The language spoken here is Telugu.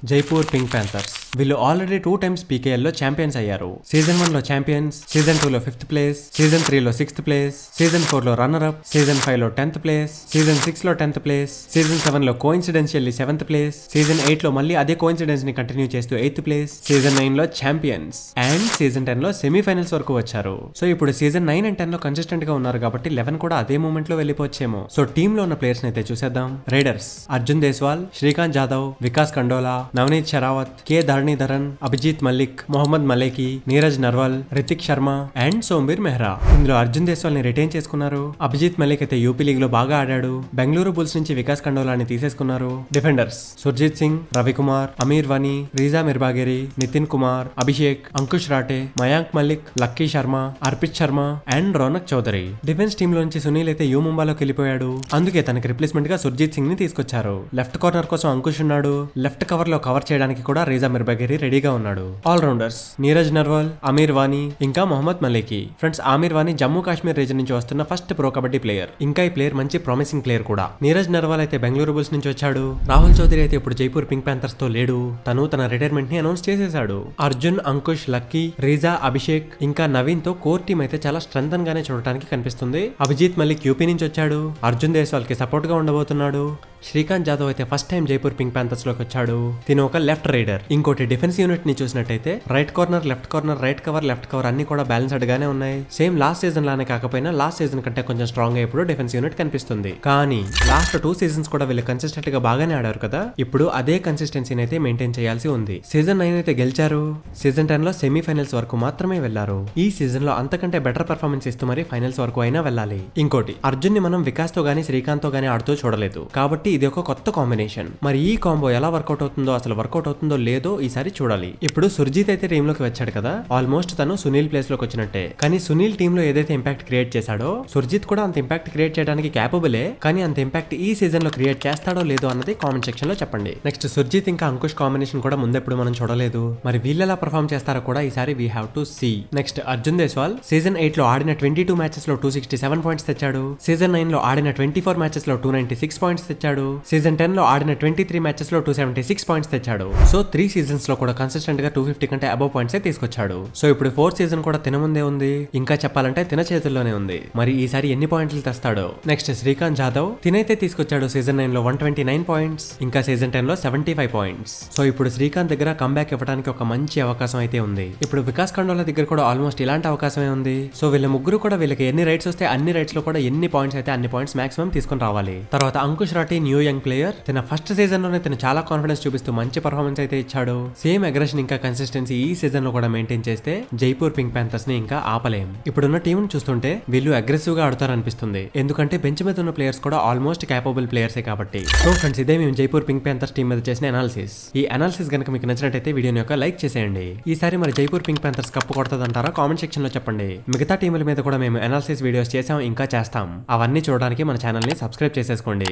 Jaipur Pink Panthers. వీళ్ళు ఆల్రెడీ 2 times PKL లో ఛాంపియన్స్ అయ్యారు. సీజన్ 1 లో ఛాంపియన్స్, సీజన్ 2 లో 5th ప్లేస్, సీజన్ 3 లో 6th ప్లేస్, సీజన్ 4 లో రన్నర్ అప్, సీజన్ 5 లో 10th ప్లేస్, సీజన్ 6 లో 10th ప్లేస్, సీజన్ 7 లో కోఇన్సిడెన్షియల్లీ 7th ప్లేస్, సీజన్ 8 లో మళ్ళీ అదే కోఇన్సిడెన్స్ ని కంటిన్యూ చేస్తూ 8th ప్లేస్, సీజన్ 9 లో ఛాంపియన్స్ అండ్ సీజన్ 10 లో సెమీఫైనల్స్ వరకు వచ్చారు. సో ఇప్పుడు సీజన్ 9 అండ్ 10 లో కన్సిస్టెంట్ గా ఉన్నారు కాబట్టి 11 కూడా అదే మూమెంట్ లో వెళ్ళిపోవచ్చేమో. సో టీమ్ లో ఉన్న ప్లేయర్స్ అయితే చూసేద్దాం. Raiders Arjun Deshwal, Srikanth Jadhav, Vikas Kandola, Navneet Sehrawat, K Dharanidharan, Abhijeet Malik, Mohammad Maleki, Neeraj Narwal, Rithik Sharma and Sombir Mehra. ఇందులో అర్జున్ దేశ్వాల్ ని రిటైన్ చేసుకున్నారు. అభిజిత్ మల్లిక్ అయితే యూపీ లీగ్ లో బాగా ఆడాడు. బెంగళూరు బుల్స్ నుంచి వికాస్ కండోలాని తీసేసుకున్నారు. Defenders Surjeet Singh, Ravikumar, Aamir Wani, Reza Mirbagheri, Nitin Kumar, Abhishek, Ankush Rathee, Mayank Malik, Lucky Sharma, Arpit Sharma and Ronak Chaudhary. Defence team లో నుంచి సునీల్ అయితే యూ ముంబాలోకి వెళ్ళిపోయాడు. అందుకే తనకి రిప్లేస్మెంట్ గా సుర్జిత్ సింగ్ ని తీసుకొచ్చారు. లెఫ్ట్ కార్నర్ కోసం అంకుష్ ఉన్నాడు. లెఫ్ట్ కవర్ లో కవర్ చేయడానికి కూడా రీజా మిర్బాగేరి రెడీగా ఉన్నాడు. ఆల్ రౌండర్స్ నీరజ్ నర్వాల్, అమీర్ వానీ ఇంకా మొహమ్మద్ మలేకి. ఫ్రెండ్స్, అమీర్ వానీ జమ్మూ కాశ్మీర్ రీజన్ నుంచి వస్తున్న ఫస్ట్ ప్రో కబడ్డీ ప్లేయర్. ఇంకా ఈ ప్లేయర్ మంచి ప్రామిసింగ్ ప్లేయర్ కూడా. నీరజ్ నర్వాల్ అయితే బెంగళూరు బుల్స్ నుంచి వచ్చాడు. రాహుల్ చౌదరి అయితే ఇప్పుడు జైపూర్ పింక్ ప్యాంథర్స్ తో లేడు. తను తన రిటైర్మెంట్ ని అనౌన్స్ చేసేశాడు. అర్జున్, అంకుష్, లక్కీ, రీజా, అభిషేక్ ఇంకా నవీన్ తో కోర్ టీమ్ అయితే చాలా స్ట్రెంథన్ గానే చూడటానికి కనిపిస్తుంది. అభిజిత్ మల్లిక్ యూపీ నుంచి వచ్చాడు. అర్జున్ దేశ్వాల్ కి సపోర్ట్ గా ఉండబోతున్నాడు. శ్రీకాంత్ జాదవ్ అయితే first time Jaipur Pink Panthers లోకి వచ్చాడు. తిను ఒక లెఫ్ట్ రైడర్. ఇంకోటి డిఫెన్స్ యూనిట్ ని చూసినట్టయితే right corner, left corner, right cover, left cover అన్ని కూడా బ్యాలెన్స్డ్ గానే ఉన్నాయి. సేమ్ లాస్ట్ సీజన్ లానే కాకపోయినా లాస్ట్ సీజన్ కంటే కొంచెం స్ట్రాంగ్ గా ఇప్పుడు డిఫెన్స్ యూనిట్ కనిపిస్తుంది. కానీ లాస్ట్ 2 seasons కూడా వీళ్ళు కన్సిస్టెంట్ గా బాగానే ఆడారు కదా. ఇప్పుడు అదే కన్సిస్టెన్సీని అయితే మెయింటైన్ చేయాల్సి ఉంది. సీజన్ 9 అయితే గెలిచారు. సీజన్ 10 లో సెమీఫైనల్స్ వరకు మాత్రమే వెళ్లారు. ఈ సీజన్ లో అంతకంటే బెటర్ పర్ఫార్మెన్స్ ఇస్తూ మరి ఫైనల్స్ వరకు అయినా వెళ్ళాలి. ఇంకోటి, అర్జున్ ని మనం వికాస్ తో గానీ శ్రీకాంత్ తో గానీ ఆడుతూ చూడలేదు కాబట్టి ఇది ఒక కొత్త కాంబినేషన్. మరి ఈ కాంబో ఎలా వర్కౌట్ అవుతుందో, అసలు వర్కౌట్ అవుతుందో లేదో ఈసారి చూడాలి. ఇప్పుడు సుర్జిత్ అయితే టీమ్ లోకి వచ్చాడు కదా. ఆల్మోస్ట్ తను సునీల్ ప్లేస్ లోకి వచ్చినట్టే. కానీ సునీల్ టీమ్ లో ఏదైతే ఇంపాక్ట్ క్రియేట్ చేశాడో సుర్జిత్ కూడా అంత ఇంపాక్ట్ క్రియేట్ చేయడానికి క్యాపబులే. కానీ అంత ఇంపాక్ట్ ఈ సీజన్ లో క్రియేట్ చేస్తాడో లేదో అన్నది కామెంట్ సెక్షన్ లో చెప్పండి. నెక్స్ట్ సుర్జిత్ ఇంకా అంకుష్ కాంబినేషన్ కూడా ముందెప్పుడు మనం చూడలేదు. మరి వీళ్ళెలా పర్ఫార్మ్ చేస్తారో కూడా ఈసారి we have to see. Next Arjun Deshwal season 8 లో ఆడిన 22 మ్యాచెస్ లో 267 పాయింట్స్ తెచ్చాడు. సీజన్ 9 లో ఆడిన 24 మ్యాచెస్ లో 296 పాయింట్స్ తెచ్చాడు. సీజన్ 10 లో ఆడిన 23 మ్యాచెస్ లో 276 పాయింట్స్ తెచ్చాడు. సో 3 seasons లో కూడా కన్సిస్టెంట్ గా 250 కంటే అబవ్ పాయింట్స్ తీసుకొచ్చాడు. సో ఇప్పుడు 4th season కూడా తిన ముందే ఉంది. ఇంకా చెప్పాలంటే తిన చేతుల్లోనే ఉంది. మరి ఈసారి ఎన్ని పాయింట్లు తెస్తాడో. నెక్స్ట్ శ్రీకాంత్ జాదవ్ తినైతే తీసుకొచ్చాడు. సీజన్ 9 లో 129 పాయింట్స్, ఇంకా సీజన్ 10 లో 75 పాయింట్స్. సో ఇప్పుడు శ్రీకాంత్ దగ్గర కంబ్యాక్ ఇవ్వడానికి ఒక మంచి అవకాశం అయితే ఉంది. ఇప్పుడు వికాస్ కండోలా దగ్గర కూడా ఆల్మోస్ట్ ఇలాంటి అవకాశమే ఉంది. సో వీళ్ళ ముగ్గురు కూడా వీళ్ళకి ఎన్ని రైట్స్ వస్తే అన్ని రైట్స్ లో కూడా ఎన్ని పాయింట్స్ అయితే అన్ని పాయింట్స్ మాక్సిమం తీసుకొని రావాలి. తర్వాత Ankush Rathee new young player. తన ఫస్ట్ సీజన్ లోనే తను చాలా కాన్ఫిడెన్స్ చూపిస్తూ మంచి పర్ఫార్మెన్స్ అయితే ఇచ్చాడు. సేమ్ అగ్రెషన్ ఇంకా కన్సిస్టెన్సీ ఈ సీజన్ లో కూడా మెయింటైన్ చేస్తే జైపూర్ పింక్ ప్యాంథర్స్ ని ఇంకా ఆపలేం. ఇప్పుడున్న టీం చూస్తుంటే వీళ్ళు అగ్రెసివ్ గా ఆడుతారనిపిస్తుంది. ఎందుకంటే బెంచ్ మీద ఉన్న ప్లేయర్స్ కూడా ఆల్మోస్ట్ క్యాపబుల్ ప్లేయర్సే కాబట్టి. సో ఫ్రెండ్స్, ఇదే మేము జైపూర్ పింక్ ప్యాంథర్స్ టీం మీద చేసిన అనాలిసిస్. ఈ అనాలిసిస్ గనుక మీకు నచ్చినట్టయితే వీడియోని యొక్క లైక్ చేసేయండి. ఈసారి మరి జైపూర్ పింక్ ప్యాంథర్స్ కప్పు కొడతాదంటారా కామెంట్ సెక్షన్ లో చెప్పండి. మిగతా టీముల మీద కూడా మేము అనాలిసిస్ వీడియోస్ చేసాం, ఇంకా చేస్తాం. అవన్నీ చూడడానికి మన ఛానల్ ని సబ్స్క్రైబ్ చేసేసుకోండి.